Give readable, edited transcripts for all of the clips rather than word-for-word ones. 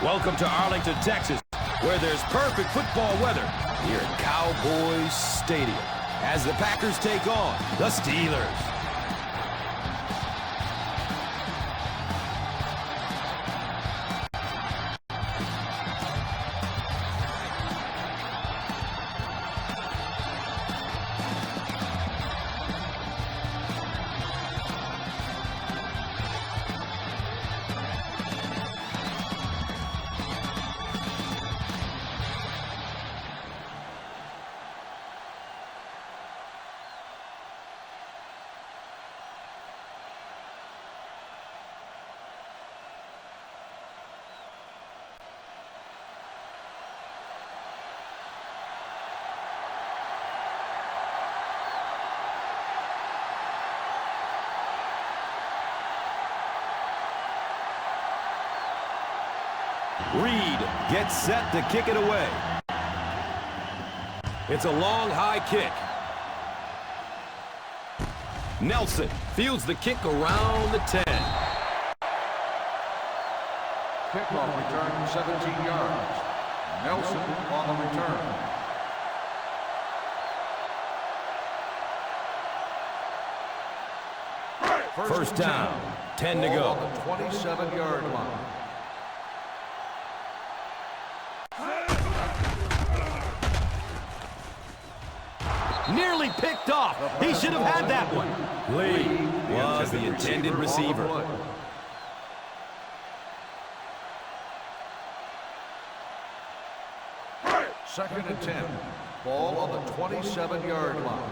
Welcome to Arlington, Texas, where there's perfect football weather here at Cowboys Stadium as the Packers take on the Steelers. Reed gets set to kick it away. It's a long, high kick. Nelson fields the kick around the 10. Kickoff return, 17 yards. Nelson on the return. First down, 10 to go. On the 27-yard line. Nearly picked off. He should have had that one. Lee was the intended receiver. Second and 10. Ball on the 27-yard line.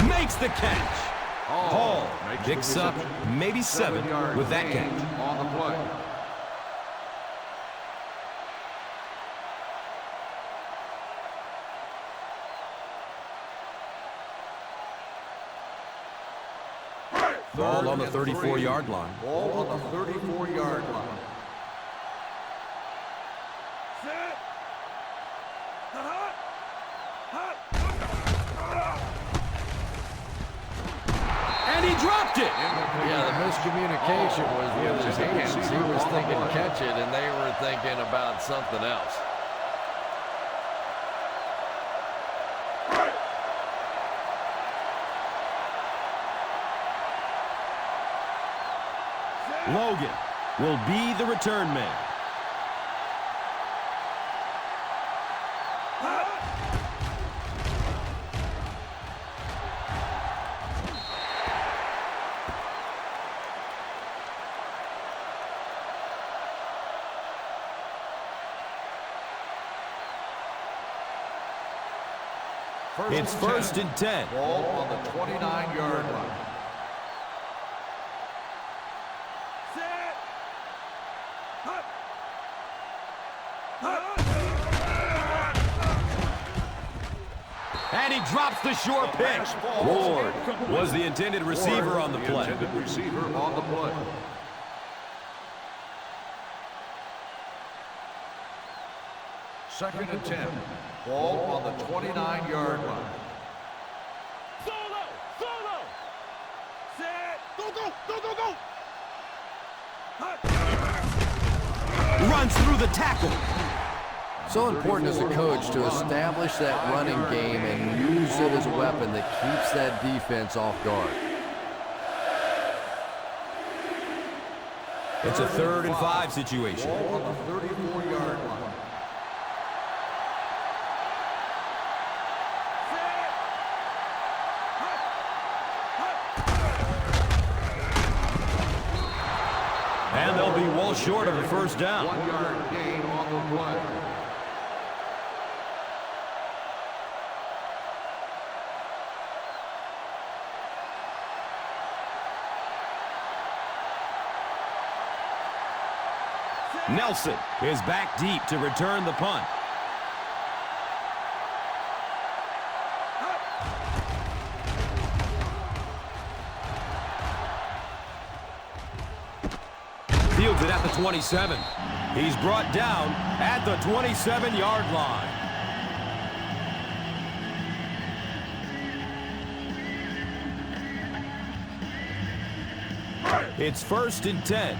Makes the catch. Hall picks up maybe 7 with that catch. On the play. Ball on the 34-yard line. Ball on the 34-yard line. And he dropped it. Yeah, the miscommunication was with his hands. He was thinking catch it, and they were thinking about something else. Logan will be the return man. It's first and 10. Ball on the 29-yard line. And he drops the short pitch. Ward was the intended receiver on the play. Second and 10. Ball on the 29-yard line. Solo! Set! Go! Runs through the tackle. So important as a coach to establish that running game and use it as a weapon that keeps that defense off guard. It's a 3rd and 5 situation. Ball on the 34-yard line. And they'll be well short of a first down. 1-yard gain on the play. Nelson is back deep to return the punt. Fields it at the 27. He's brought down at the 27-yard line. It's 1st and 10.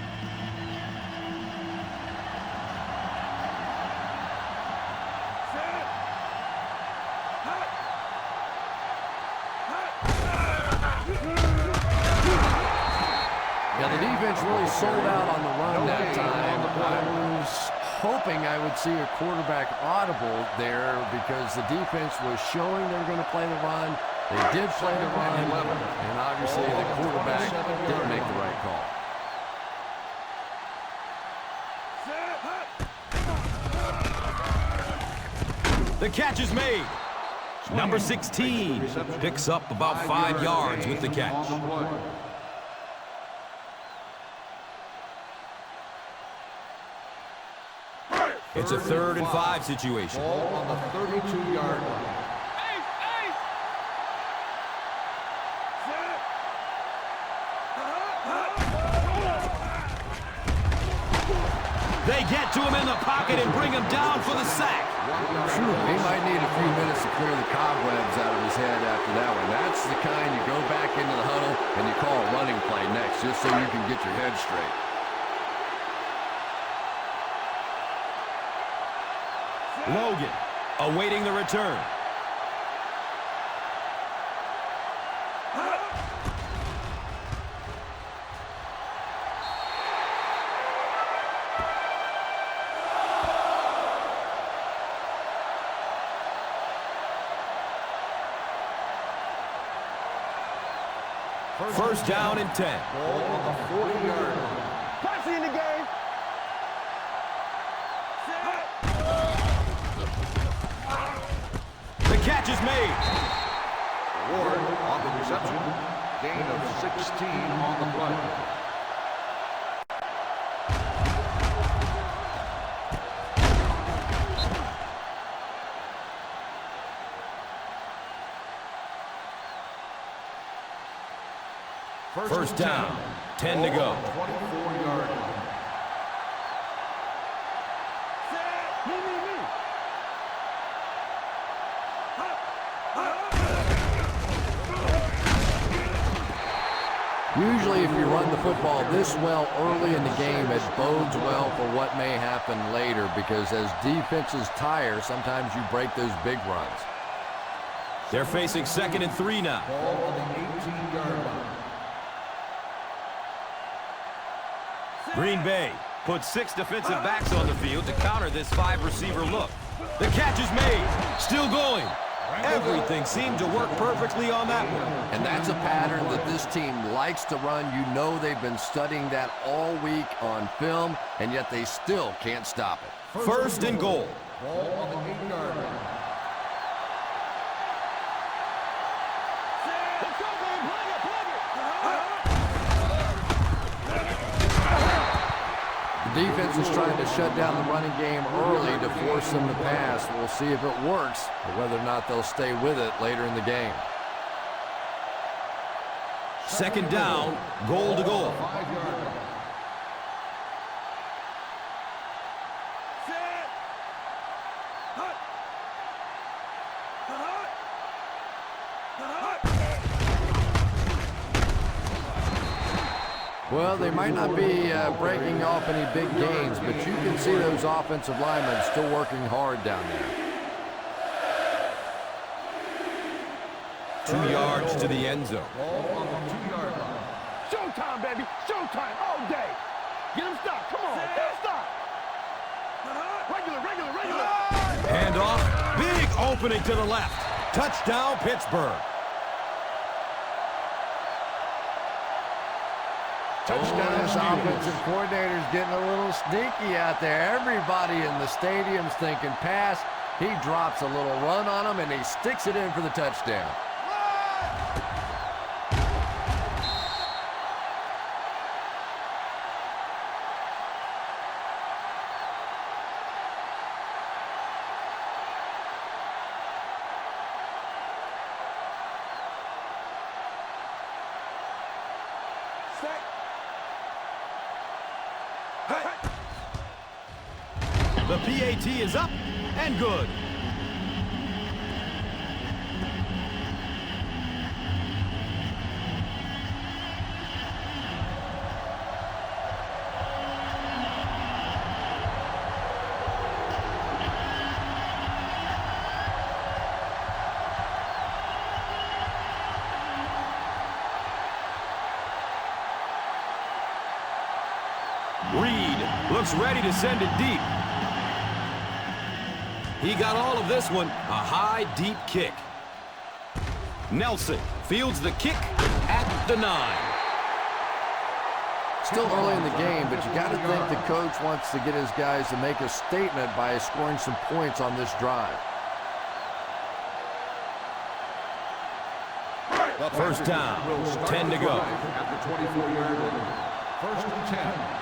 Yeah, the defense really sold out on the run that time. I was hoping I would see a quarterback audible there because the defense was showing they were going to play the run. They did play the run, and obviously the quarterback didn't make the right call. The catch is made. Number 16 picks up about 5 yards with the catch. It's a 3rd and 5 situation. Ball on the 32-yard line. They get to him in the pocket and bring him down for the sack. He might need a few minutes to clear the cobwebs out of his head after that one. That's the kind you go back into the huddle and you call a running play next just so you can get your head straight. Logan awaiting the return. First down and 10. Ball on the 40-yard line. Posse in the game. The catch is made. Ward on the reception. Gain of 16 on the play. First down, 10 to go. 24-yard line. Usually if you run the football this well early in the game, it bodes well for what may happen later because as defenses tire, sometimes you break those big runs. They're facing 2nd and 3 now. Ball on the 18-yard line. Green Bay puts 6 defensive backs on the field to counter this 5-receiver look. The catch is made. Still going. Everything seemed to work perfectly on that one. And that's a pattern that this team likes to run. You know they've been studying that all week on film, and yet they still can't stop it. 1st and goal. Ball on the 8-yard line. The defense is trying to shut down the running game early to force them to pass. We'll see if it works, or whether or not they'll stay with it later in the game. 2nd down, goal to goal. 5-yard line. Well, they might not be breaking off any big gains, but you can see those offensive linemen still working hard down there. 2 yards to the end zone. Ball on the 2-yard line. Showtime, baby. Showtime all day. Get him stopped. Come on. Get him stopped. Regular. Handoff. Big opening to the left. Touchdown, Pittsburgh. Touchdown. This offensive coordinator's getting a little sneaky out there. Everybody in the stadium's thinking pass. He drops a little run on him, and he sticks it in for the touchdown. The PAT is up and good. Reed looks ready to send it deep. He got all of this one, a high, deep kick. Nelson fields the kick at the 9. Still early in the game, but you got to think the coach wants to get his guys to make a statement by scoring some points on this drive. First down, 10 to go. At the 24-yard line. First and 10.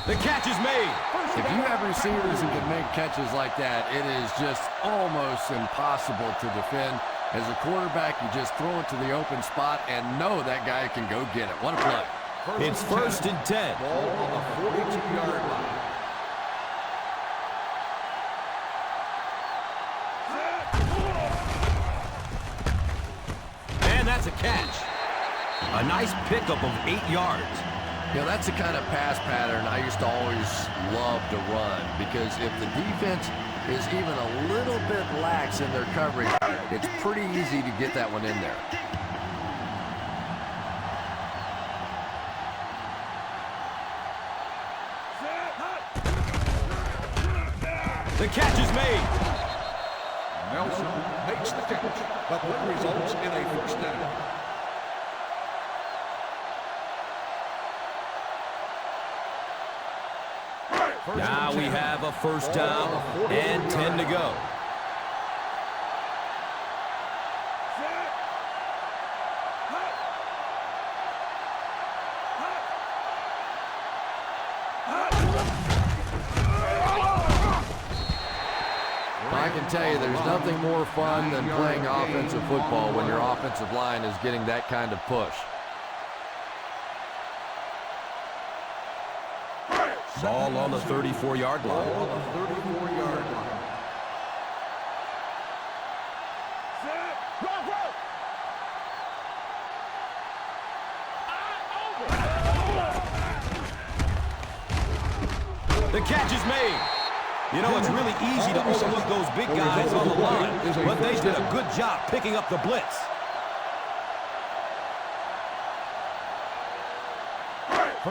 The catch is made. If you have receivers who can make catches like that, it is just almost impossible to defend. As a quarterback, you just throw it to the open spot and know that guy can go get it. What a play. It's first and 10. Ball on the 42-yard line. And that's a catch. A nice pickup of 8 yards. You know, that's the kind of pass pattern I used to always love to run, because if the defense is even a little bit lax in their coverage, it's pretty easy to get that one in there. The catch is made. Nelson makes the catch, but that results in a first down. Now we have a first down and 10 to go. I can tell you there's nothing more fun than playing offensive football when your offensive line is getting that kind of push. Ball on the 34-yard line. Ball on the 34-yard line. The catch is made. You know, it's really easy to overlook those big guys on the line, but they did a good job picking up the blitz.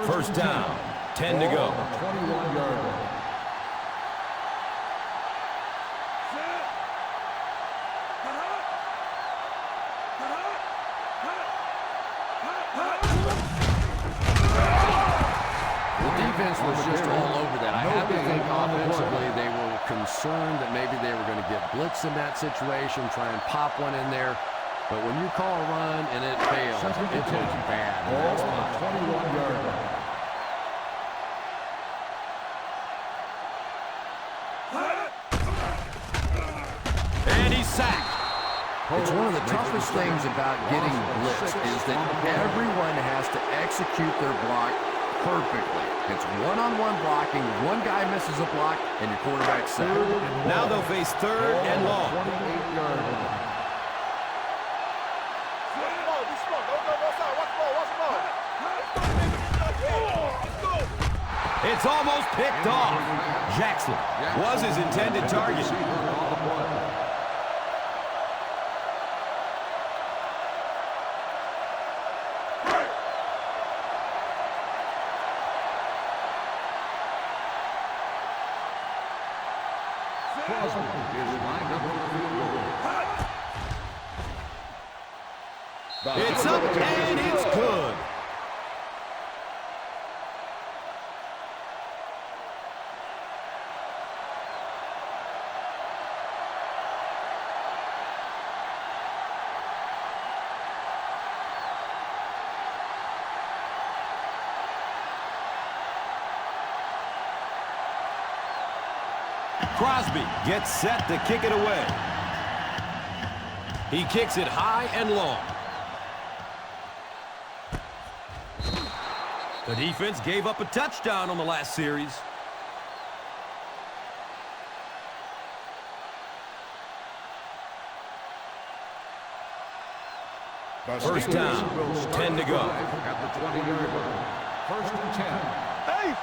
First down, 10 to go. 21-yard line. Defense was just all over that. I have to think offensively they were concerned that maybe they were going to get blitz in that situation, try and pop one in there. But when you call a run and it fails, it was bad. Ball on the 21-yard line. And he's sacked. It's one of the toughest things about getting blitzed is that everyone has to execute their block perfectly. It's one-on-one blocking. One guy misses a block, and your quarterback's sacked. Now they'll face third and long. 28-yard line. It's almost picked off. Jackson was his intended target. It's up and it's good. Crosby gets set to kick it away. He kicks it high and long. The defense gave up a touchdown on the last series. First down, 10 to go. At the 20-yard line. First and 10. Hey!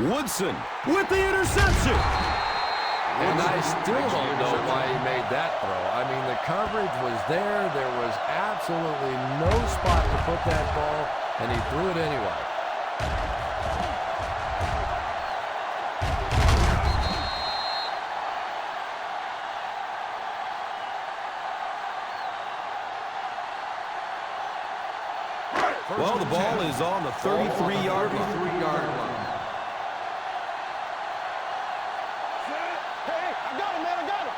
Woodson with the interception. And I still don't know why he made that throw. I mean, the coverage was there. There was absolutely no spot to put that ball, and he threw it anyway. Well, the ball is on the 33-yard line. Hey, I got him, man, I got him.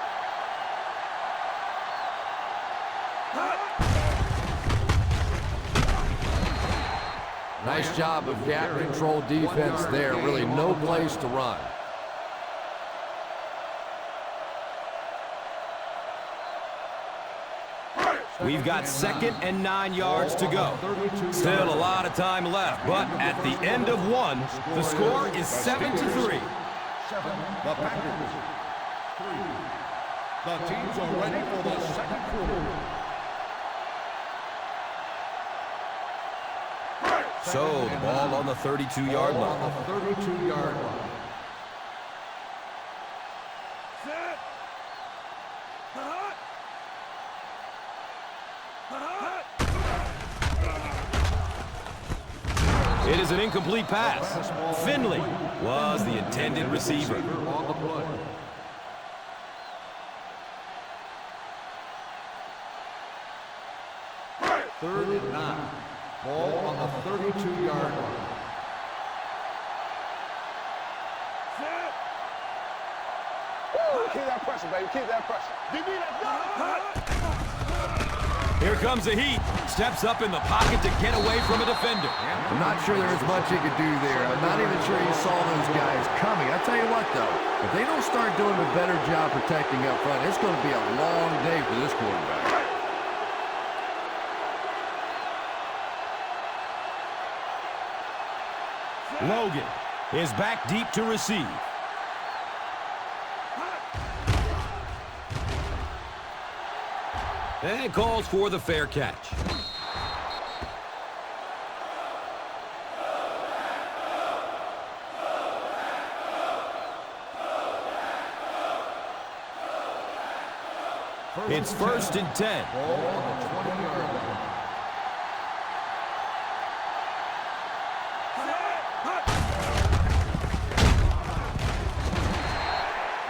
Nice job of gap control defense there. Really no place to run. We've got 2nd and 9 yards to go. Still a lot of time left, but at the end of one, the score is 7-3. 7, the Packers. 3. The teams are ready for the second quarter. So the ball on the 32-yard line. On the 32-yard line. It is an incomplete pass. Finley was the intended receiver. On the play. Third and 9. Ball on the 32-yard line. Keep that pressure, baby. Keep that pressure. Give me that. Here comes the heat. Steps up in the pocket to get away from a defender. I'm not sure there was much he could do there. I'm not even sure he saw those guys coming. I'll tell you what, though, if they don't start doing a better job protecting up front, it's going to be a long day for this quarterback. Logan is back deep to receive. And calls for the fair catch. It's 1st and 10. Ball on the 20-yard line.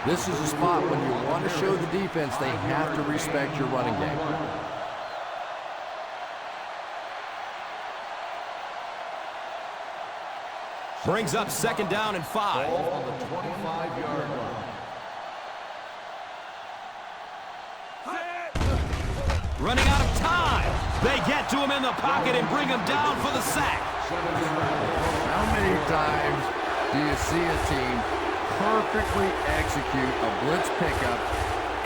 This is a spot when you want to show the defense they have to respect your running game. Brings up 2nd down and 5. Ball on the 25-yard line. Running out of time. They get to him in the pocket and bring him down for the sack. How many times do you see a team perfectly execute a blitz pickup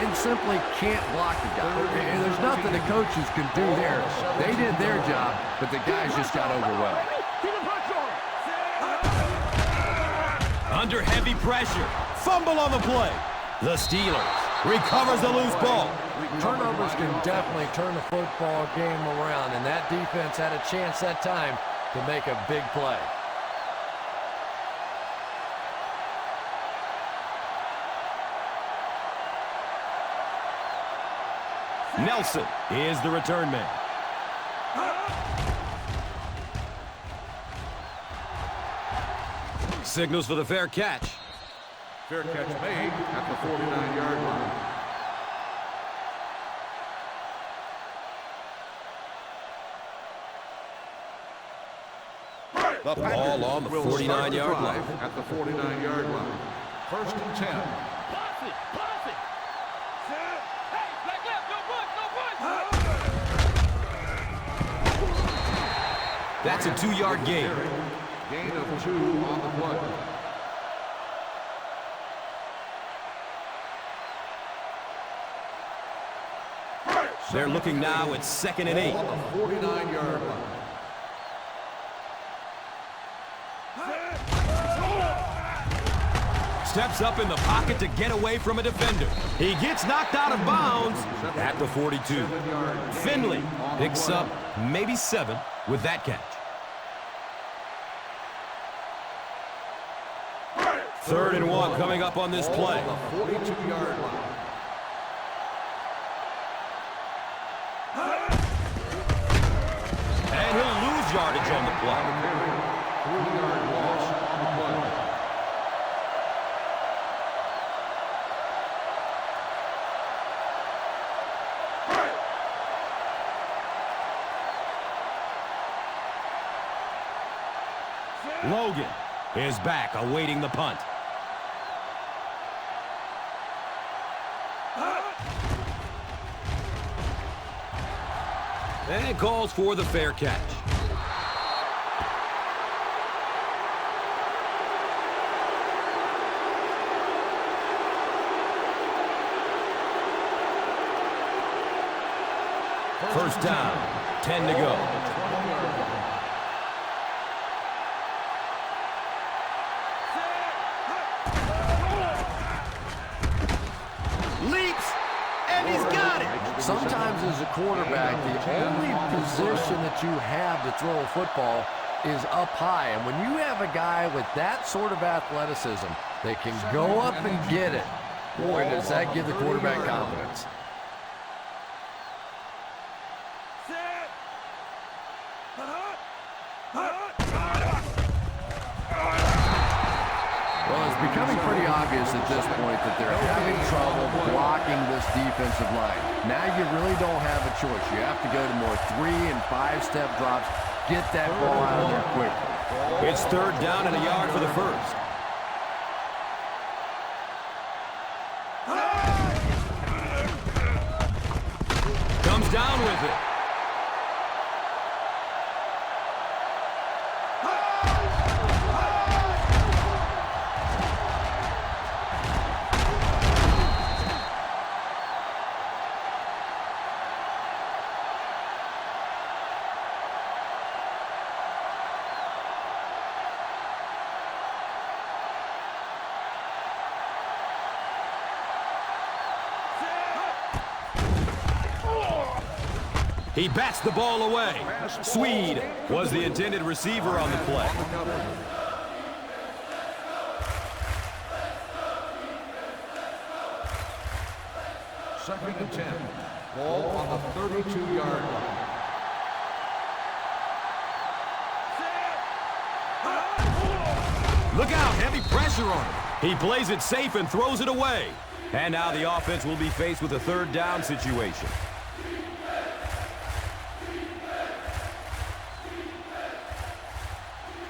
and simply can't block the guy? And there's nothing the coaches can do there. They did their job, but the guys just got overwhelmed. Keep the pressure on. Under heavy pressure. Fumble on the play. The Steelers recovers the loose ball. Turnovers can definitely turn the football game around, and that defense had a chance that time to make a big play. Nelson is the return man. Signals for the fair catch. Fair catch made at the 49-yard line. The ball on the 49-yard line. At the 49-yard line. 1st and 10. Pass it. Pass it. Hey, black left. No push. No push. That's a 2-yard gain. Gain of 2 on the play. They're looking now at 2nd and 8. On the 49-yard line. Steps up in the pocket to get away from a defender. He gets knocked out of bounds at the 42. Finley picks up maybe 7 with that catch. 3rd and 1 coming up on this play. On the 42-yard line. And he'll lose yardage on the play. 3-yard loss on the play. Logan is back, awaiting the punt. And it calls for the fair catch. First down, 10 to go. Sometimes as a quarterback, the only position that you have to throw a football is up high. And when you have a guy with that sort of athleticism that can go up and get it, boy, does that give the quarterback confidence. Well, it's becoming pretty obvious at this point that they're having trouble blocking this defensive line. Now you really don't have a choice. You have to go to more 3- and 5-step drops. Get that ball out of there quickly. It's 3rd down and a yard for the first. Comes down with it. He bats the ball away. Swede was the intended receiver on the play. Second and 10. Ball on the 32-yard line. Look out, heavy pressure on him. He plays it safe and throws it away. And now the offense will be faced with a 3rd down situation.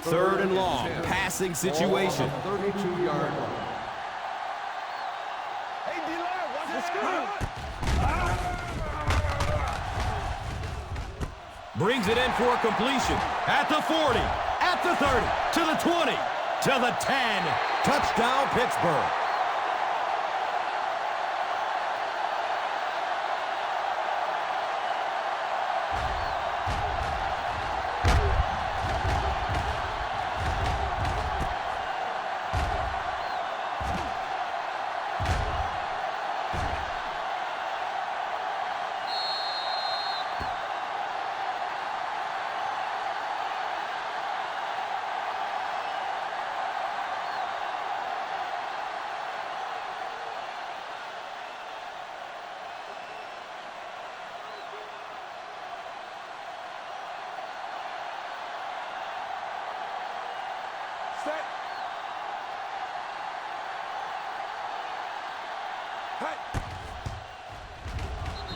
Third and long, passing situation. 32-yard line. Hey, D-line, watch the screen. Brings it in for a completion. At the 40, at the 30, to the 20, to the 10. Touchdown, Pittsburgh.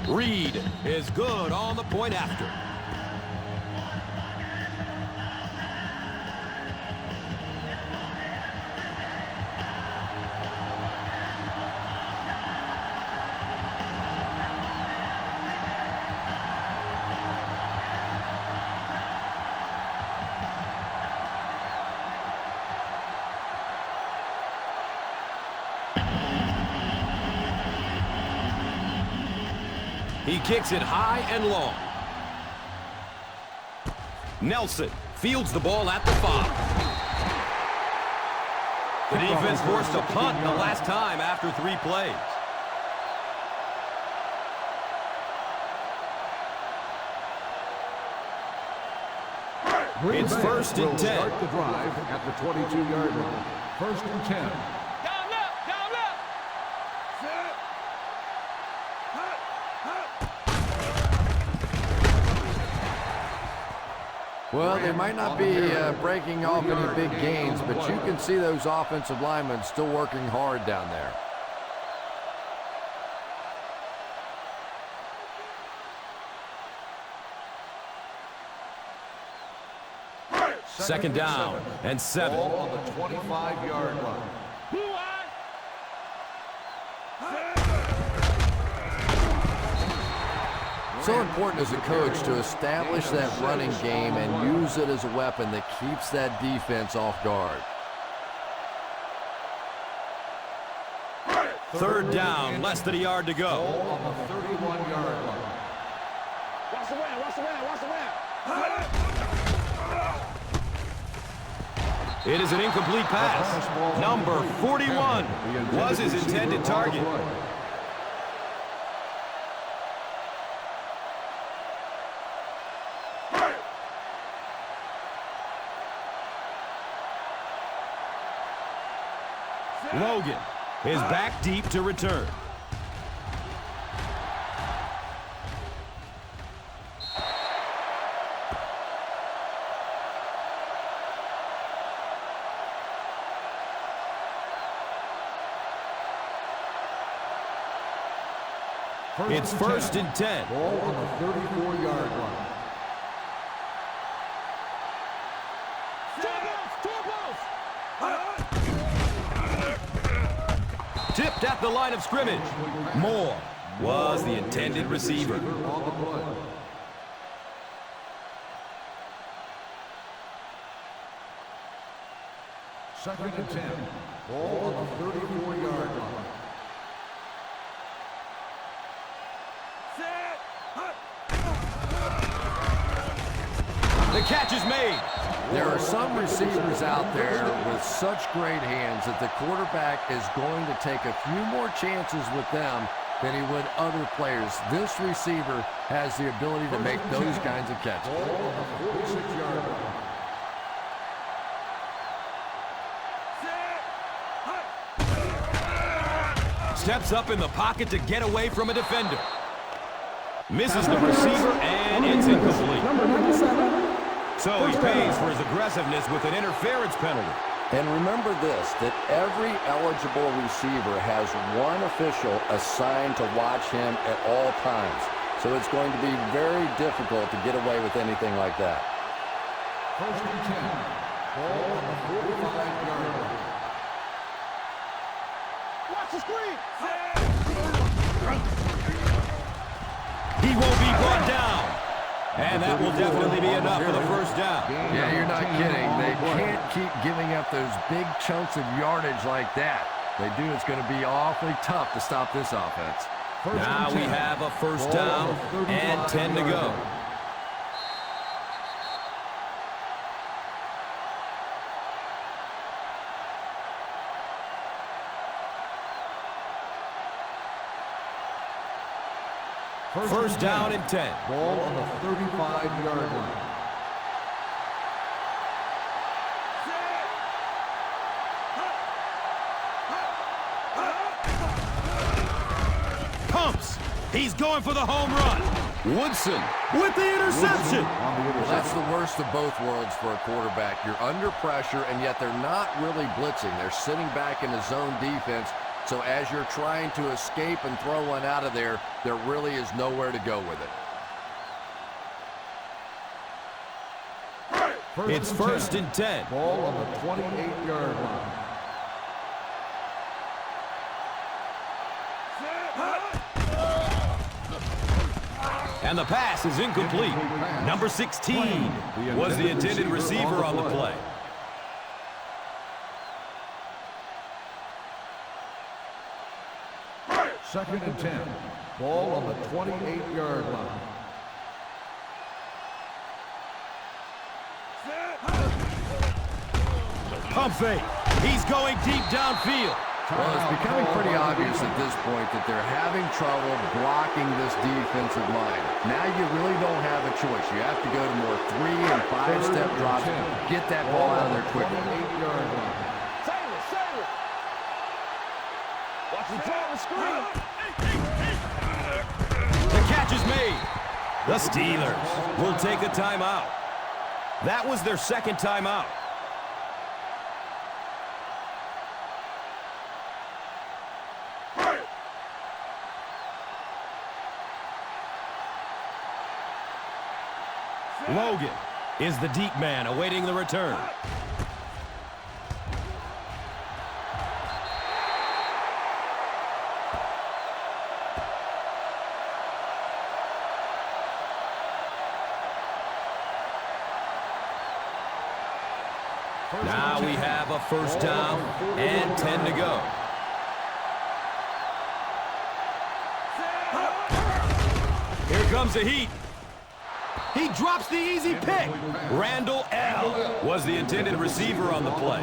Reed is good on the point after. He kicks it high and long. Nelson fields the ball at the 5. The defense forced a punt the last time after 3 plays. Green It's Bay first and will 10. start the drive at the 22-yard line. First and 10. Down left, down left. Set. Well, they might not be breaking off any big gains, but you can see those offensive linemen still working hard down there. Second down and 7. Ball on the 25-yard line. Blue eye. So important as a coach to establish that running game and use it as a weapon that keeps that defense off guard. Third down, less than a yard to go. Ball on the 31-yard line. Watch the man, watch the man, watch the man. It is an incomplete pass. Number 41 was his intended target. Logan is back deep to return. It's first and 10. Ball on the 34-yard line. Tipped at the line of scrimmage. Moore was the intended receiver. On the play. Second and 10. Ball on the 34-yard line. The catch is made. There are some receivers out there with such great hands that the quarterback is going to take a few more chances with them than he would other players. This receiver has the ability to make those kinds of catches. Ball on the 46-yard line. Steps up in the pocket to get away from a defender. Misses the receiver, and it's incomplete. So he pays for his aggressiveness with an interference penalty. And remember this, that every eligible receiver has one official assigned to watch him at all times. So it's going to be very difficult to get away with anything like that. First and 10. Ball on the 45-yard line. Watch the screen. He won't be brought down. And that will definitely be enough for the first down. Yeah, you're not kidding. They can't keep giving up those big chunks of yardage like that. They do, it's going to be awfully tough to stop this offense. Now we have a first down and 10 to go. First down and 10. Ball on the 35-yard line. Pumps. He's going for the home run. Woodson with the interception. Well, that's the worst of both worlds for a quarterback. You're under pressure, and yet they're not really blitzing. They're sitting back in a zone defense. So as you're trying to escape and throw one out of there, there really is nowhere to go with it. It's first and 10. Ball on the 28-yard line. And the pass is incomplete. Number 16 was the intended receiver on the play. Second and 10. Ball on the 28-yard line. Pump fake. He's going deep downfield. Well, it's becoming pretty obvious at this point that they're having trouble blocking this defensive line. Now you really don't have a choice. You have to go to more 3- and 5-step drops. Get that ball out of there quickly. Save it, save it. Watch the draw the screen. The catch is made. The Steelers will take a timeout. That was their second timeout. Logan is the deep man awaiting the return. Now we have a first down and 10 to go. Here comes the heat. He drops the easy pick. Randall L. was the intended receiver on the play.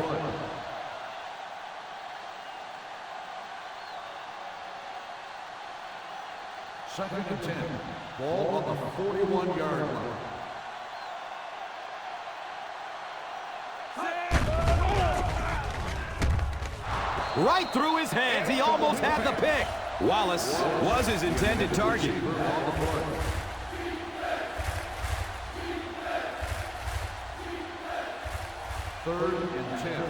Second and 10. Ball on the 41-yard line. Right through his hands. He almost had the pick. Wallace was his intended target. Third and 10.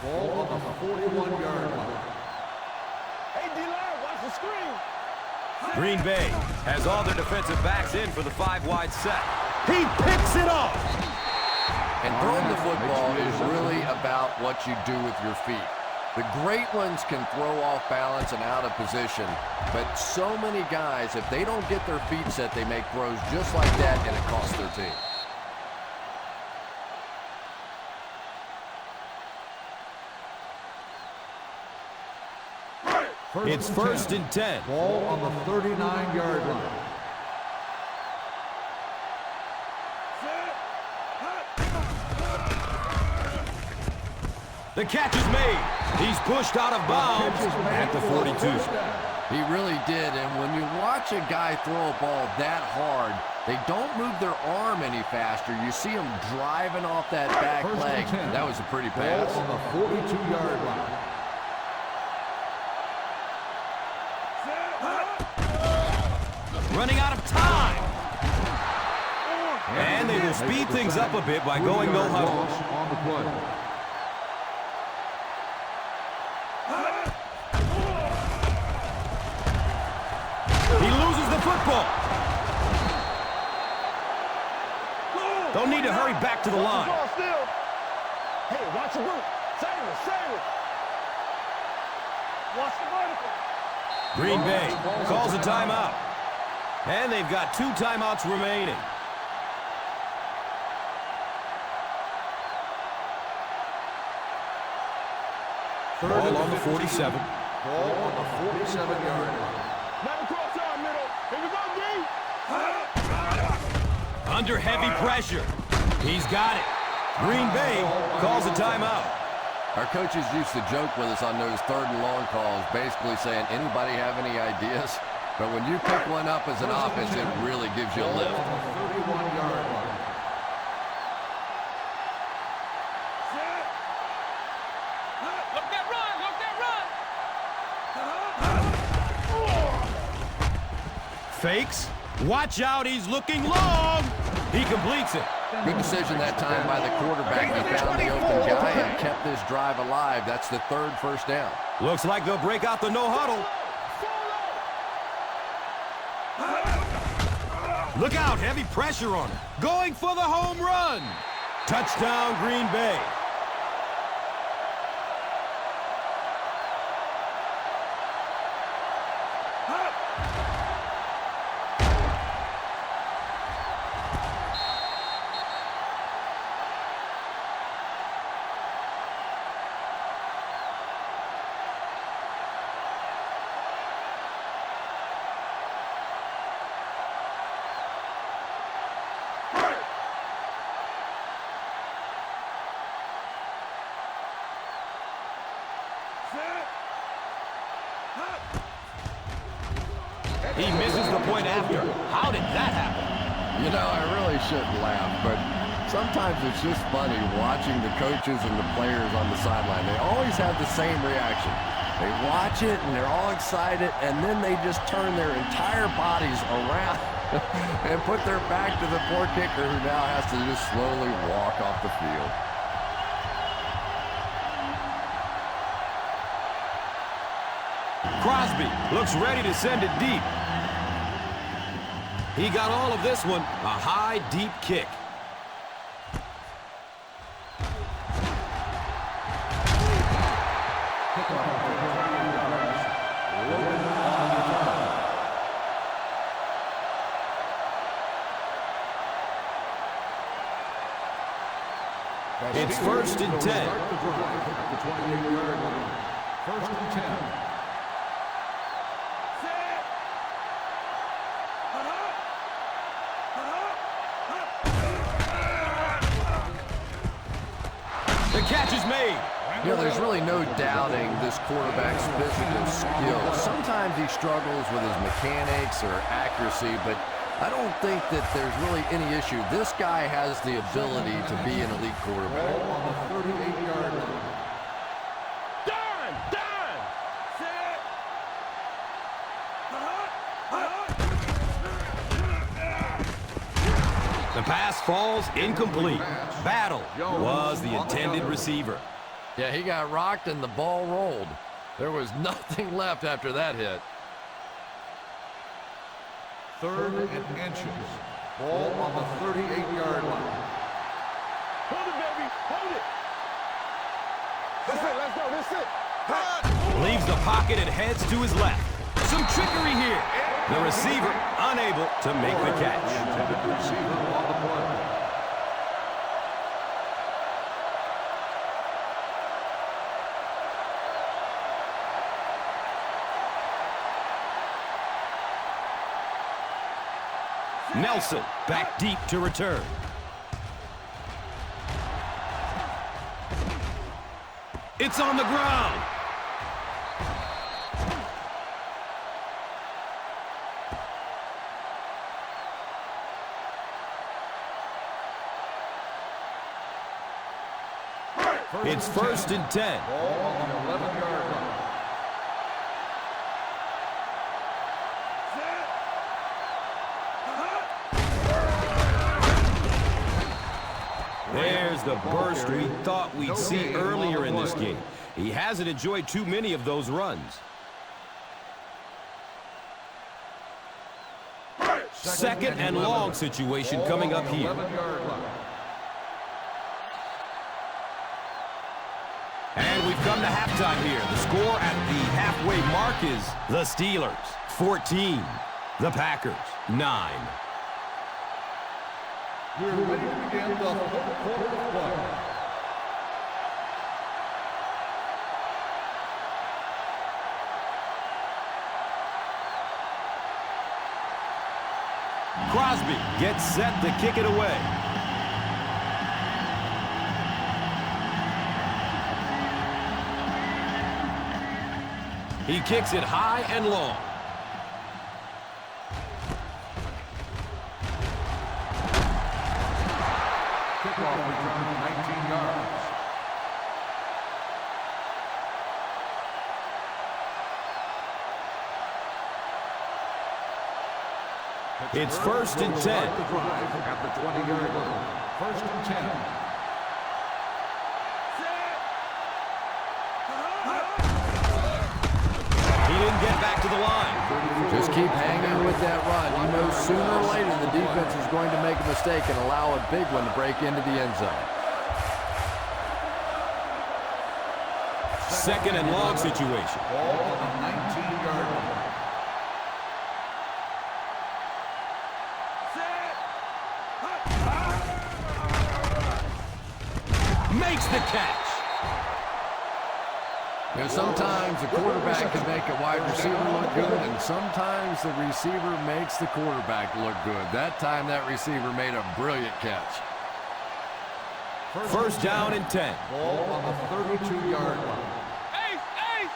Ball on the 41-yard line. Hey, D-line, watch the screen. Green Bay has all their defensive backs in for the 5-wide set. He picks it off. And throwing the football is really about what you do with your feet. The great ones can throw off balance and out of position, but so many guys, if they don't get their feet set, they make throws just like that, and it costs their team. It's first and 10. Ball on the 39-yard line. The catch is made. He's pushed out of bounds at the 42. He really did, and when you watch a guy throw a ball that hard, they don't move their arm any faster. You see him driving off that back leg. That was a pretty pass. Ball on the 42-yard line. Running out of time. And they will speed things up a bit by going no huddle. On the play. He loses the football. Don't need to hurry back to the line. Hey, watch the root. Save it, save it. Watch the vertical. Green Bay calls a timeout. And they've got 2 timeouts remaining. Ball on the 47. Ball on the 47-yard line. Not across our middle. Here we go, D. Under heavy pressure. He's got it. Green Bay calls a timeout. Our coaches used to joke with us on those 3rd and long calls, basically saying, anybody have any ideas? But when you pick one up as an offense, it really gives you a lift. 31-yard line. Look that run, look that run. Fakes. Watch out, he's looking long. He completes it. Good decision that time by the quarterback. He found the open guy and kept this drive alive. That's the 3rd first down. Looks like they'll break out the no huddle. Look out, heavy pressure on him. Going for the home run. Touchdown, Green Bay. He misses the point after. How did that happen? You know, I really shouldn't laugh, but sometimes it's just funny watching the coaches and the players on the sideline. They always have the same reaction. They watch it, and they're all excited, and then they just turn their entire bodies around and put their back to the poor kicker, who now has to just slowly walk off the field. Crosby looks ready to send it deep. He got all of this one, a high, deep kick. It's 1st and 10. The 28-yard line. 1st and 10. The catch is made. You know, there's really no doubting this quarterback's physical skills. Sometimes he struggles with his mechanics or accuracy, but I don't think that there's really any issue. This guy has the ability to be an elite quarterback. Ball on the 38-yard line. Done! Done! The pass falls incomplete. Battle was the intended receiver. Yeah, he got rocked and the ball rolled. There was nothing left after that hit. 3rd and inches. Ball on the 38-yard line. Hold it, baby! Hold it! That's it, let's go, that's it! Leaves the pocket and heads to his left. Some trickery here. The receiver unable to make the catch. The intended receiver on the play. Nelson back deep to return. It's on the ground. It's 1st and 10. Ball on the 11-yard line. There's the burst we thought we'd see earlier in this game. He hasn't enjoyed too many of those runs. 2nd and long situation coming up here. 11-yard line. And we've come to halftime here. The score at the halfway mark is the Steelers 14, the Packers 9. We're ready to begin the 4th quarter of play. Crosby gets set to kick it away. He kicks it high and long. Kickoff return 19 yards. It's 1st and 10. Start the drive at the 20-yard line. 1st and 10. He didn't get back to the line. Just keep hanging with that run. You know sooner or later the defense is going to make a mistake and allow a big one to break into the end zone. 2nd and long situation. Ball on the 19-yard line. Makes the catch. You know, sometimes the quarterback can make a wide receiver look good, and sometimes the receiver makes the quarterback look good. That time, that receiver made a brilliant catch. 1st down and 10. Ball on the 32-yard line. Ace! Ace!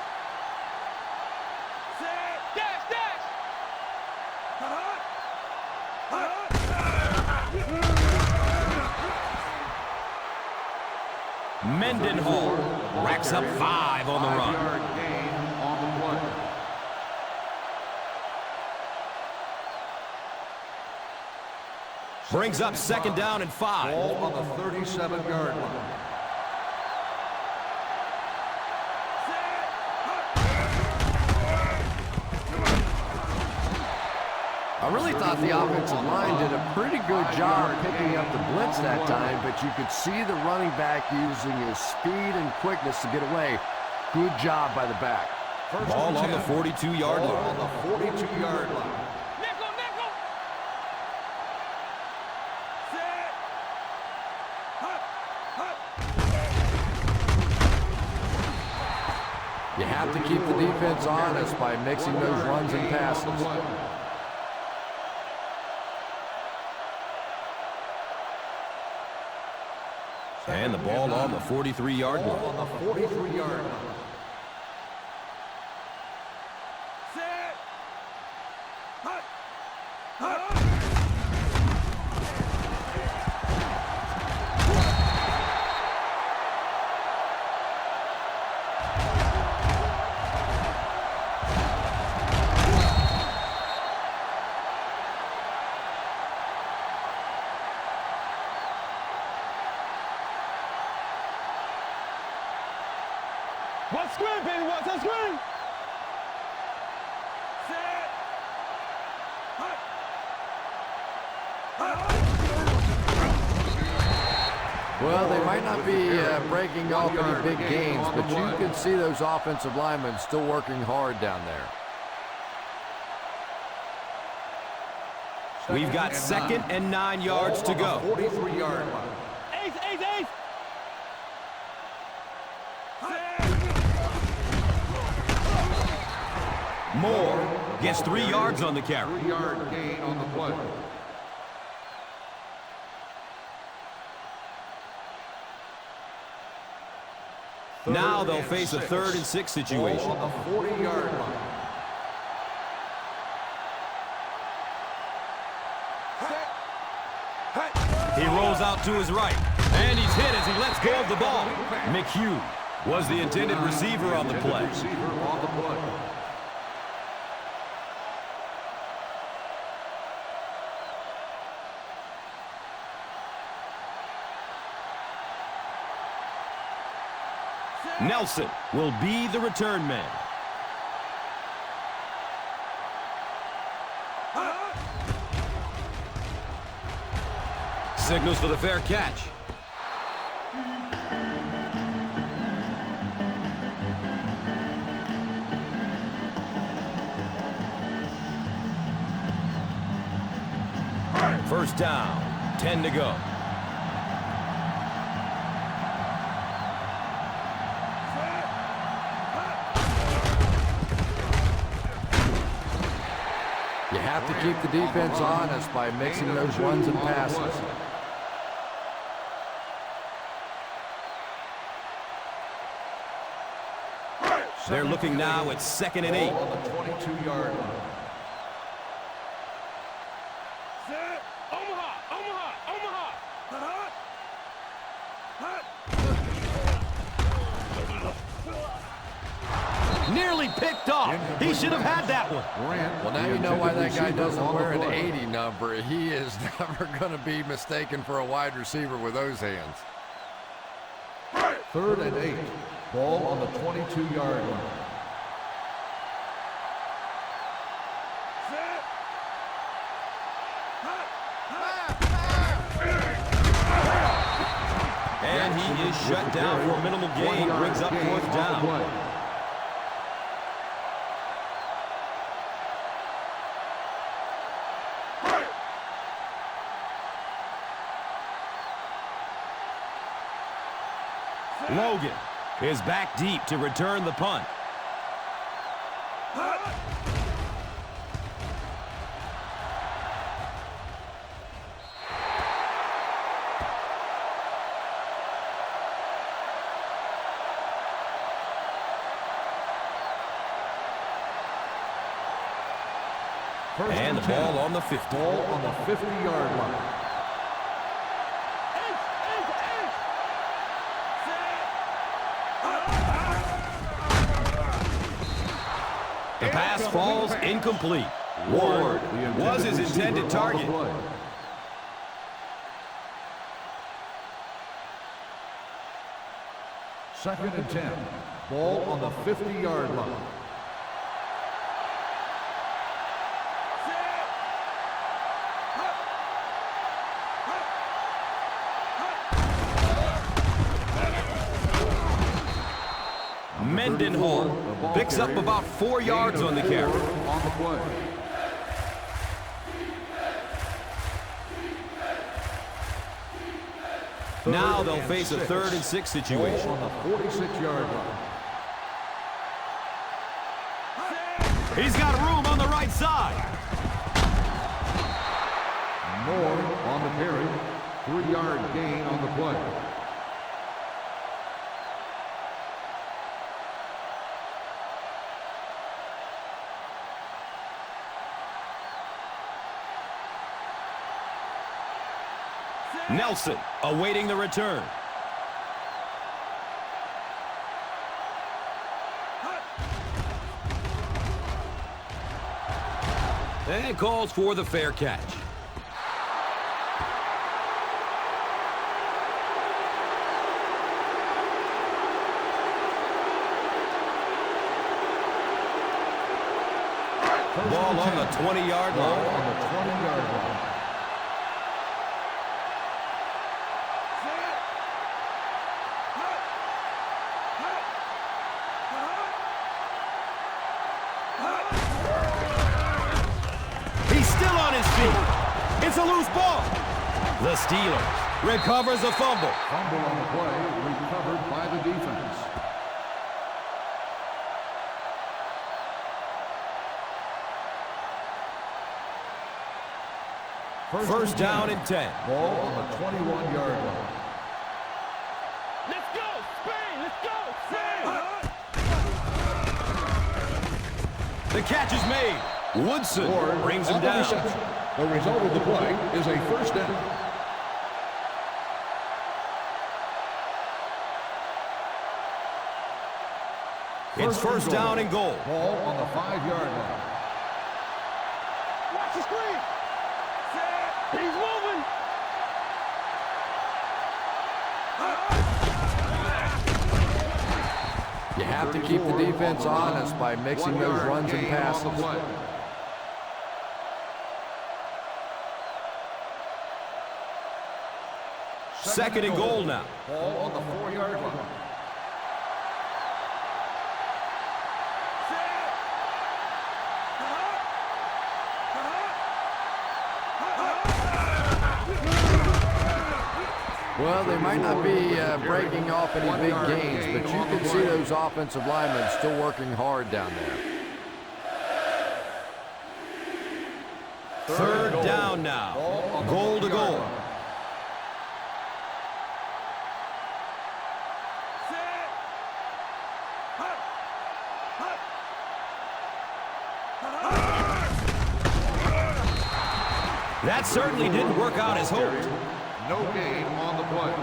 Mendenhall racks up 5 on the run. 5-yard gain on the play. Brings up 2nd down and 5. Ball on the 37-yard line. I really thought the offensive line did a pretty good job picking up the blitz that time, but you could see the running back using his speed and quickness to get away. Good job by the back. Ball on the 42-yard Ball line. on the 42-yard line. Nickel, nickel. Set. Hut, hut. You have to keep the defense honest by mixing those runs and passes. And the ball on the 43-yard line. Ball on the 43-yard line. Set. Hut, hut. One screen, baby, one screen. Set. Hut. Hut. Well, they might not be breaking off any big gains, but you can see those offensive linemen still working hard down there. We've got 2nd and 9 yards to go. 43-yard line. Ace, ace, ace. Moore gets 3 yards on the carry. 3-yard gain on the play. Now they'll face a 3rd and 6 situation. Ball on the 40-yard line. He rolls out to his right, and he's hit as he lets go of the ball. McHugh was the intended receiver on the play. Receiver on the play. Nelson will be the return man. Signals for the fair catch. First down, 10 to go. You have to keep the defense honest by mixing those runs and passes. They're looking now at 2nd and 8. Ball on the 22-yard line. Set. Omaha, Omaha, Omaha. Hut, hut. Nearly picked off. He should have had that one. Well, now you know why that guy doesn't wear an 80 number. He is never going to be mistaken for a wide receiver with those hands. 3rd and 8. Ball on the 22-yard line. Set. Hut, hut. And he is shut down for a minimal gain. Brings up 4th down. Logan is back deep to return the punt. And the ball on the 50. Ball on the 50-yard line. Ace, ace, ace. Set. Pass falls incomplete. Ward was his intended target. Second and 10. Ball on the 50-yard line. Mendenhall picks up about 4 yards on the carry. On the play. Now they'll face a 3rd and 6 situation. On the 46-yard line. He's got room on the right side. Moore on the carry. 3-yard gain on the play. Nelson awaiting the return. And calls for the fair catch. Ball on the 20-yard line. On the 20-yard line. It's a loose ball. The Steelers recovers a fumble. Fumble on the play, recovered by the defense. First down and 10. Ball on the 21-yard line. Let's go, Spain! Let's go, Spain! The catch is made. Woodson brings him down. The result of the play is a first down. It's first down and goal. Ball on the 5-yard line. Watch the screen! He's moving! You have to keep the defense honest by mixing those runs and passes. Second and goal now. Ball on the 4-yard line. Well, they might not be breaking off any big gains, but you can see those offensive linemen still working hard down there. Third down now. Goal to goal. That certainly didn't work out as hoped. No gain on the play.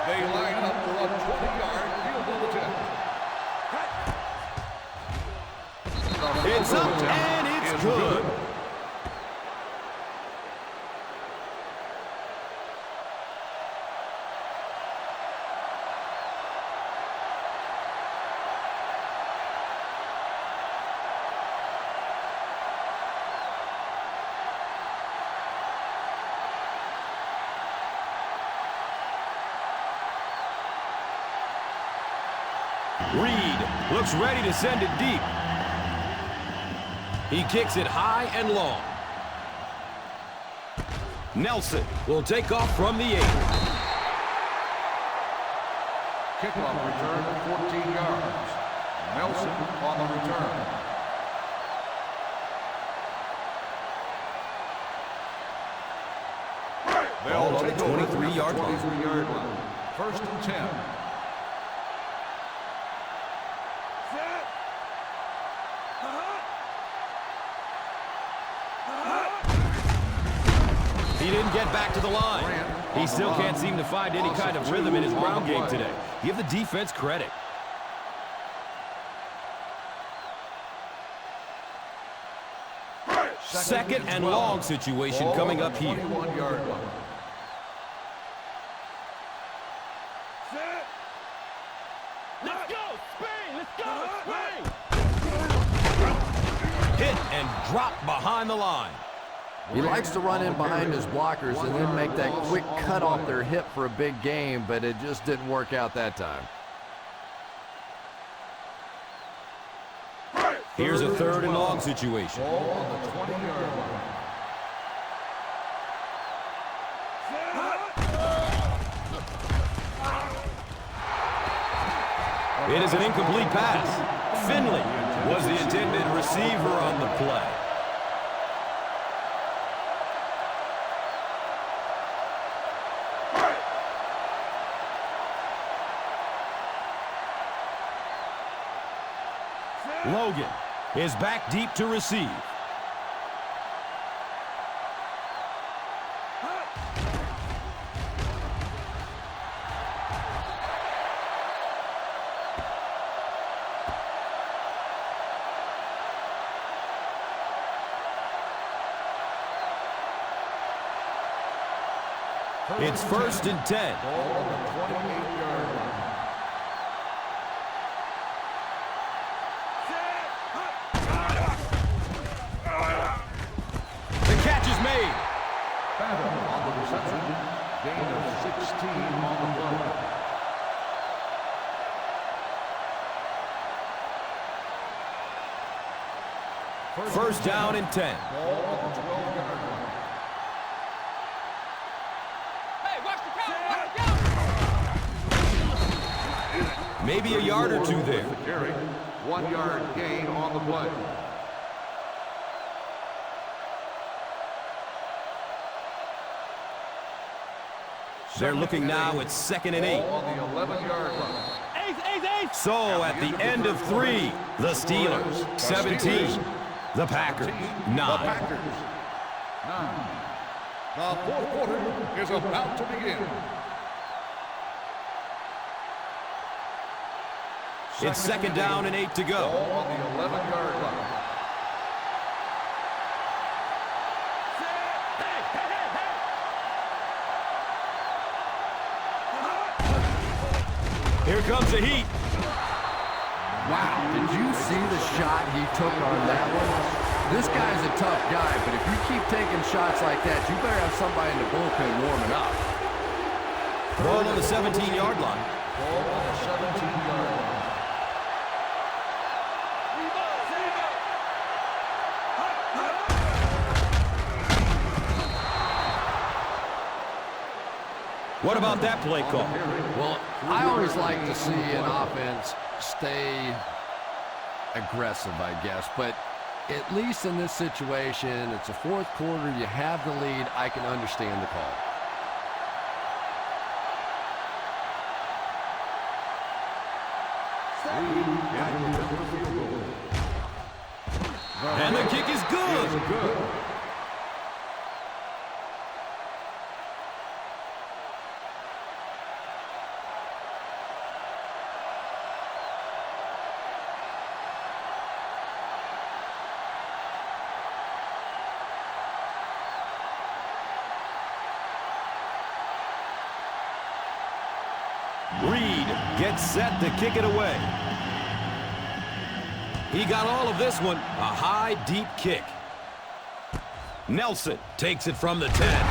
They line up for a 20-yard field goal attempt. It's up and it's good. Reed looks ready to send it deep. He kicks it high and long. Nelson will take off from the 8. Kickoff return, 14 yards. Nelson on the return. Ball on the 23-yard line. 23-yard line. First and 10. head back to the line. He still can't seem to find any kind of rhythm in his ground game today. Give the defense credit. Second and long situation coming up here. Let's go, Spain! Let's go, Spain! Hit and drop behind the line. He likes to run in behind his blockers and then make that quick cut off their hip for a big game, but it just didn't work out that time. Here's a third and long situation. It is an incomplete pass. Finley was the intended receiver on the play. Logan is back deep to receive. It's 1st and 10. The catch is made. On the reception, gain of 16 on the play. First down and 10. Maybe a yard or two there. 1 yard gain on the play. They're looking now at 2nd and 8. On the 11-yard line. So at the end of 3, the Steelers 17, the Packers 9. The fourth quarter is about to begin. It's 2nd down and 8 to go. On the 11-yard line. Here comes the heat. Wow, did you see the shot he took on that one? This guy's a tough guy, but if you keep taking shots like that, you better have somebody in the bullpen warming up. Ball on the 17-yard line. Ball on the 17-yard line. What about that play call? Well, I always like to see an offense stay aggressive, I guess. But at least in this situation, it's a fourth quarter. You have the lead. I can understand the call. And the kick is good. Reed gets set to kick it away. He got all of this one, a high, deep kick. Nelson takes it from the 10.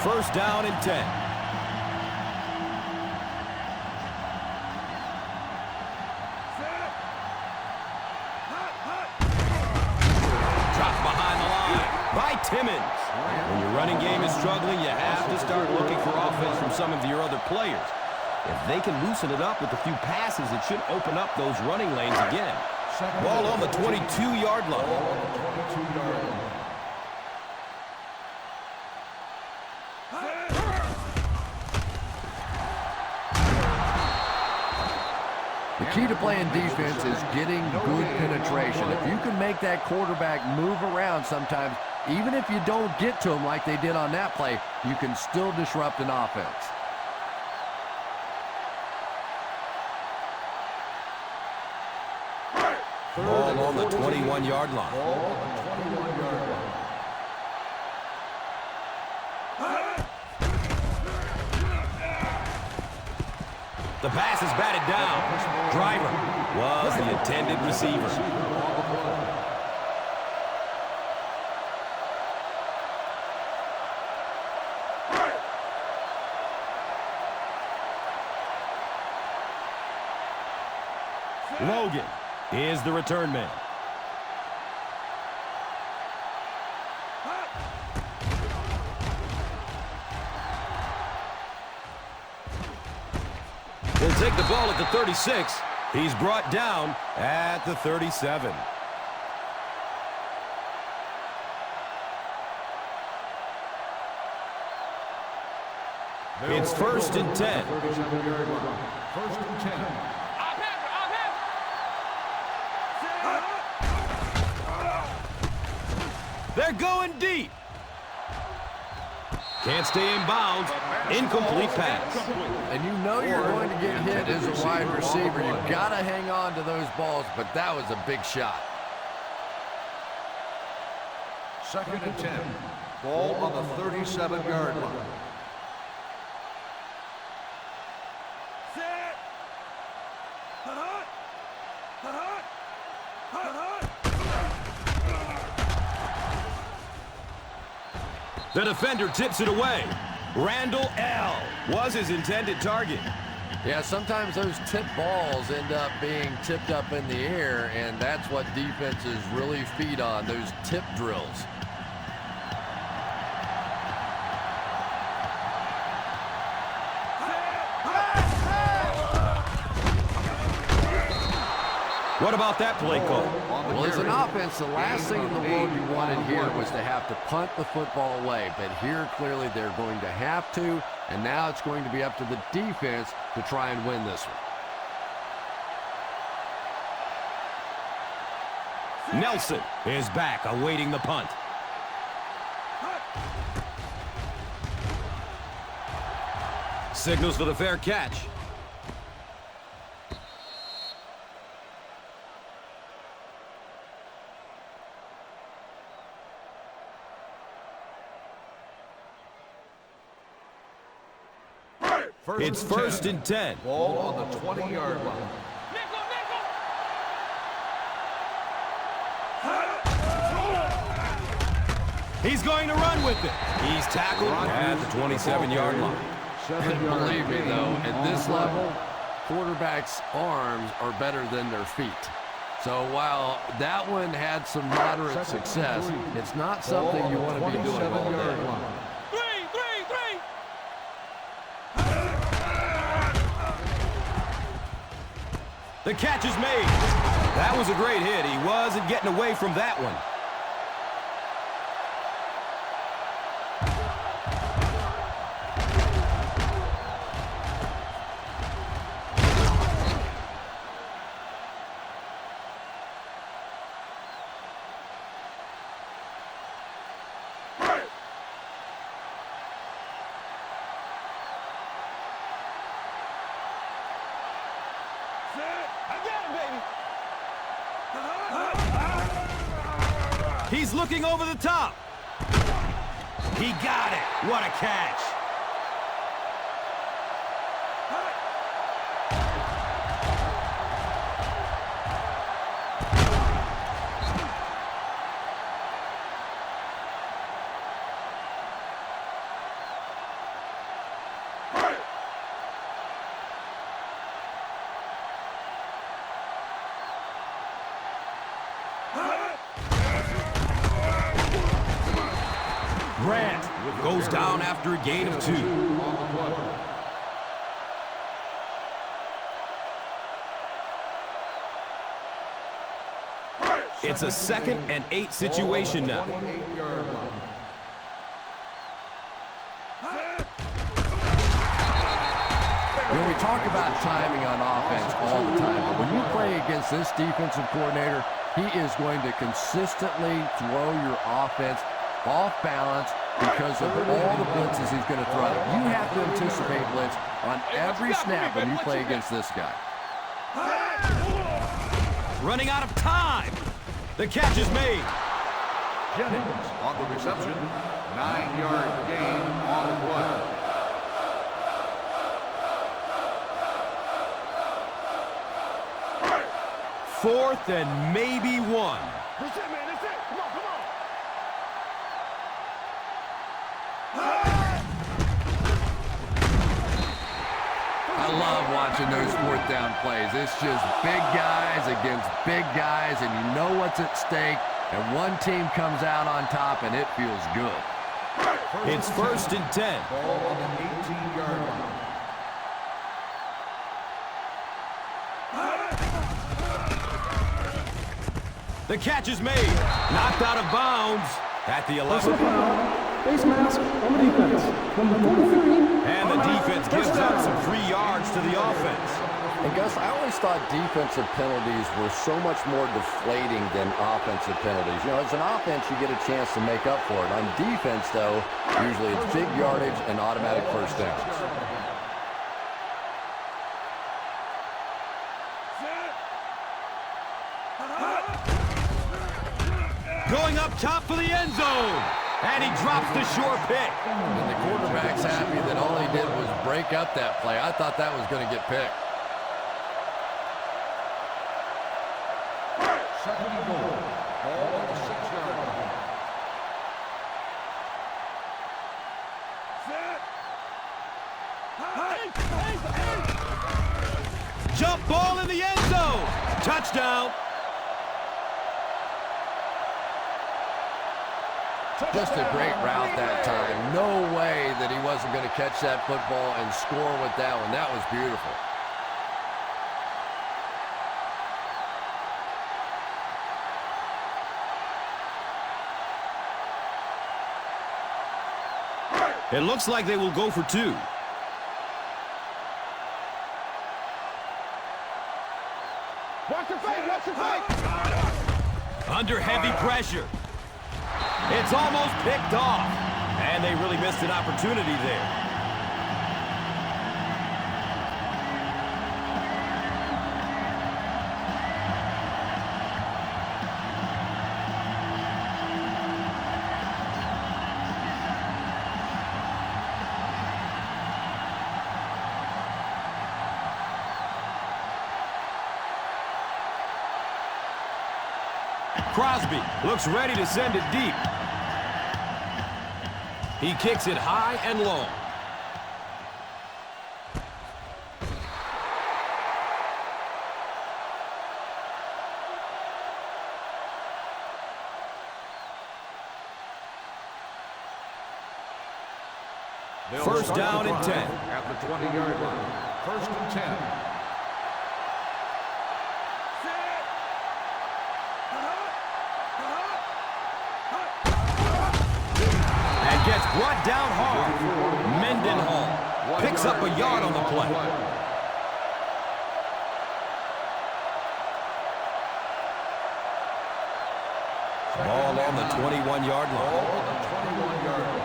First down and 10. Timmons. When your running game is struggling, you have to start looking for offense from some of your other players. If they can loosen it up with a few passes, it should open up those running lanes again. Ball on the 22-yard line. The key to playing defense is getting good penetration. If you can make that quarterback move around sometimes, even if you don't get to him like they did on that play, you can still disrupt an offense. Ball on the 21-yard line. The pass is batted down. Driver was the intended receiver. Logan is the return man. He'll take the ball at the 36. He's brought down at the 37. It's 1st and 10. 1st and 10. They're going deep. Can't stay in bounds. Incomplete pass. And you know you're going to get hit as a wide receiver. You've got to hang on to those balls, but that was a big shot. 2nd and 10. Ball on the 37-yard line. The defender tips it away. Randall L. was his intended target. Yeah, sometimes those tip balls end up being tipped up in the air, and that's what defenses really feed on, those tip drills. What about that play call? Well, as an offense, the last thing in the world you wanted here was to have to punt the football away. But here, clearly, they're going to have to, and now it's going to be up to the defense to try and win this one. Nelson is back, awaiting the punt. Signals for the fair catch. It's 1st and 10. Ball on the 20-yard line. He's going to run with it. He's tackled at the 27-yard line. Believe me, though, at this level, quarterbacks' arms are better than their feet. So while that one had some moderate success, it's not something you want to be doing all day. The catch is made. That was a great hit. He wasn't getting away from that one. He's looking over the top. He got it. What a catch. Grant goes down after a gain of 2. It's a 2nd and 8 situation now. When we talk about timing on offense all the time, but when you play against this defensive coordinator, he is going to consistently throw your offense off balance because of all the blitzes he's going to throw. You have to anticipate blitz on every snap when you play against this guy. Running out of time. The catch is made. Jennings on the reception. 9-yard gain on the play. Fourth and maybe 1. That's it, man. That's it. Come on, come on. I love watching those 4th down plays. It's just big guys against big guys, and you know what's at stake, and one team comes out on top, and it feels good. It's 1st and 10. Ball on the 18-yard line. The catch is made. Knocked out of bounds at the 11. Face mask on the defense. Number 43. And the defense gives up some free yards to the offense. And Gus, I always thought defensive penalties were so much more deflating than offensive penalties. You know, as an offense, you get a chance to make up for it. On defense, though, usually it's big yardage and automatic first downs. Going up top for the end zone. And he drops the sure pick. And the quarterback's happy that all he did was break up that play. I thought that was going to get picked. Second and goal. Ball on the 6-yard line. Jump ball in the end zone. Touchdown. Just a great route that time. No way that he wasn't going to catch that football and score with that one. That was beautiful. It looks like they will go for 2. Watch your face, watch your face. Under heavy pressure. It's almost picked off. And they really missed an opportunity there. Crosby looks ready to send it deep. He kicks it high and long. First down and 10. At the 20-yard line. 1st and 10. Gets brought down hard. Mendenhall picks up a yard on the play. Ball on the 21-yard line. Ball on the 21-yard line.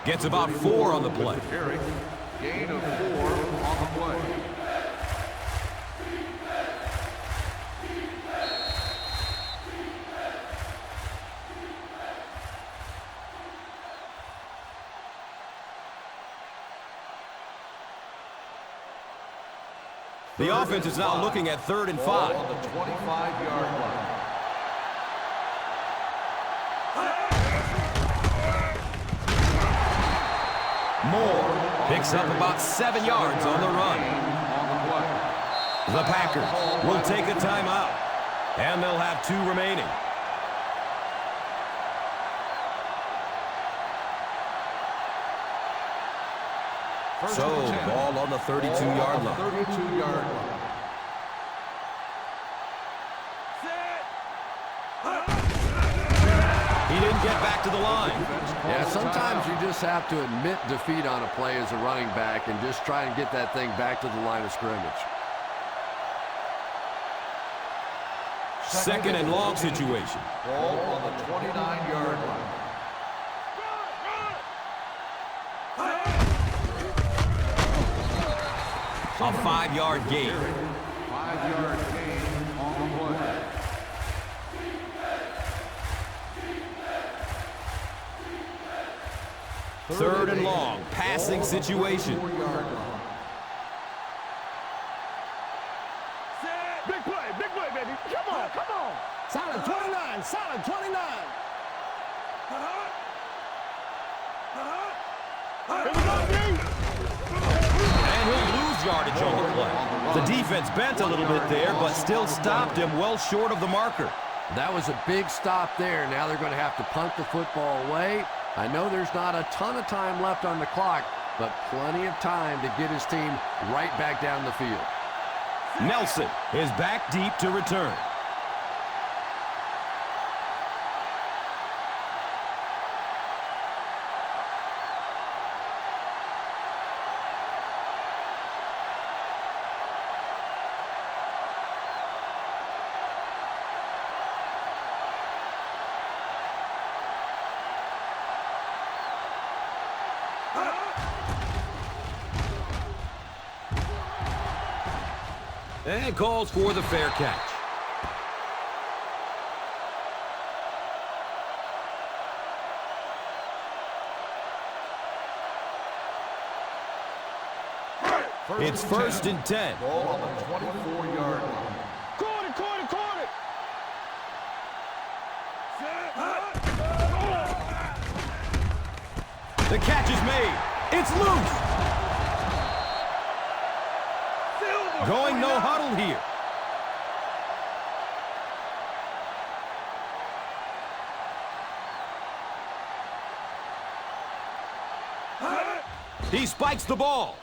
Gets about 4 on the play. Carry. Gain of 4 on the play. The offense is now looking at 3rd and 5. Ball on the 25-yard line. Moore Picks up about 7 yards on the run. The Packers will take a timeout, and they'll have 2 remaining. So, ball on the 32-yard line. 32-yard line. He didn't get back to the line. Yeah, sometimes you just have to admit defeat on a play as a running back and just try and get that thing back to the line of scrimmage. Second and long situation. Ball on the 29-yard line. A 5-yard gain. 5-yard gain on the play. Third and long, passing situation. 4-yard line. Big play, baby. Come on, come on. Solid 29, solid 29. Here we go, D. And he'll lose yardage on the play. The defense bent a little bit there, but still stopped him well short of the marker. That was a big stop there. Now they're going to have to punt the football away. I know there's not a ton of time left on the clock, but plenty of time to get his team right back down the field. Nelson is back deep to return. And calls for the fair catch. It's first and 10. Ball on the 24-yard line. Corner. The catch is made. It's loose. Going no huddle here. He spikes the ball.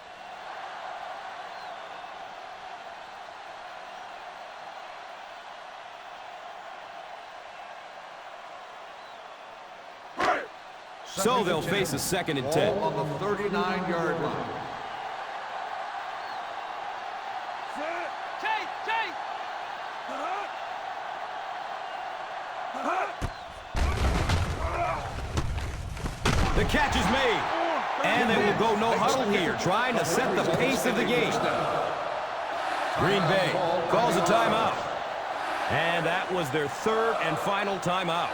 So they'll face a second and 10. Ball on the 39-yard line. The catch is made. And they will go no huddle here, trying to set the pace of the game. Green Bay calls a timeout. And that was their third and final timeout.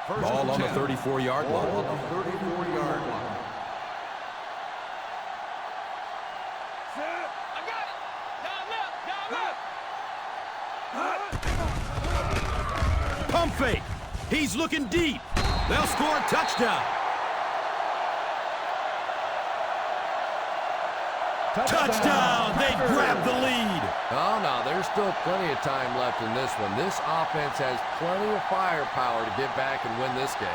Ball on the 34-yard line. Ball on the 34-yard line. Pump fake. He's looking deep. They'll score a touchdown. Touchdown! They grab the lead. Oh, no, there's still plenty of time left in this one. This offense has plenty of firepower to get back and win this game.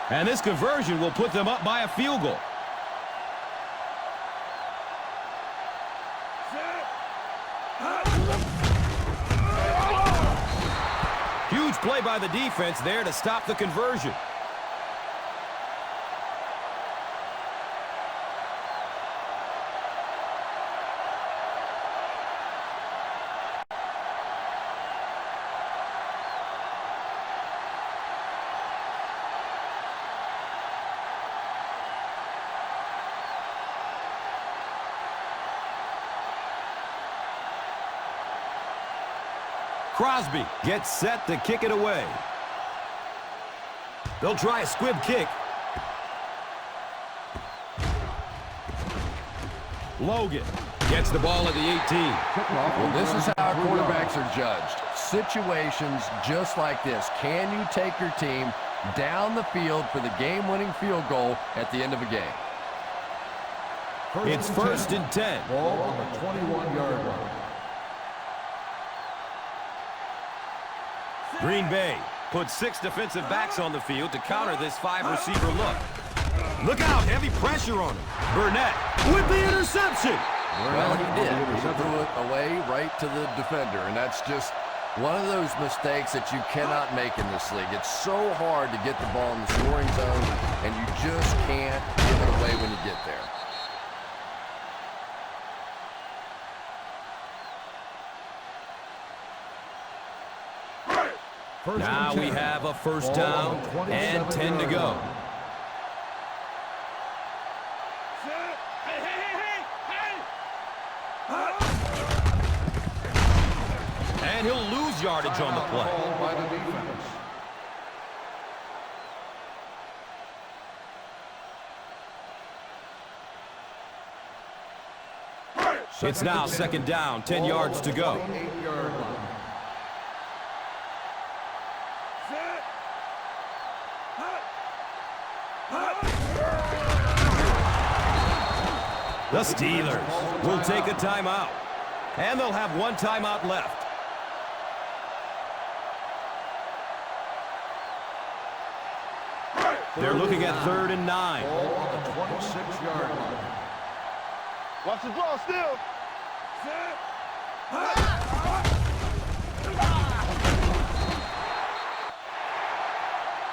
And this conversion will put them up by a field goal. Huge play by the defense there to stop the conversion. Crosby gets set to kick it away. They'll try a squib kick. Logan Gets the ball at the 18. Well, this is how quarterbacks are judged. Situations just like this. Can you take your team down the field for the game-winning field goal at the end of a game? It's 1st and 10. Ball on the 21-yard line. Green Bay puts 6 defensive backs on the field to counter this 5-receiver look. Look out, heavy pressure on him. Burnett with the interception. Well, he did. He threw it away right to the defender, and that's just one of those mistakes that you cannot make in this league. It's so hard to get the ball in the scoring zone, and you just can't give it away when you get there. Now we have a 1st down and 10 to go. And he'll lose yardage on the play. By the defense. It's now 2nd down, 10 yards to go. 8-yard line. The Steelers will take a timeout. And they'll have 1 timeout left. They're looking at 3rd and 9. Ball on the 26-yard line. Watch the draw still.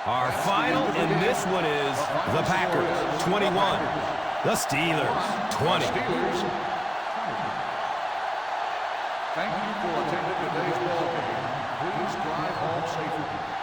Our final in this one is the Packers, 21. The Steelers, 20. Steelers. Thank you for attending today's ball game. Please drive home safely.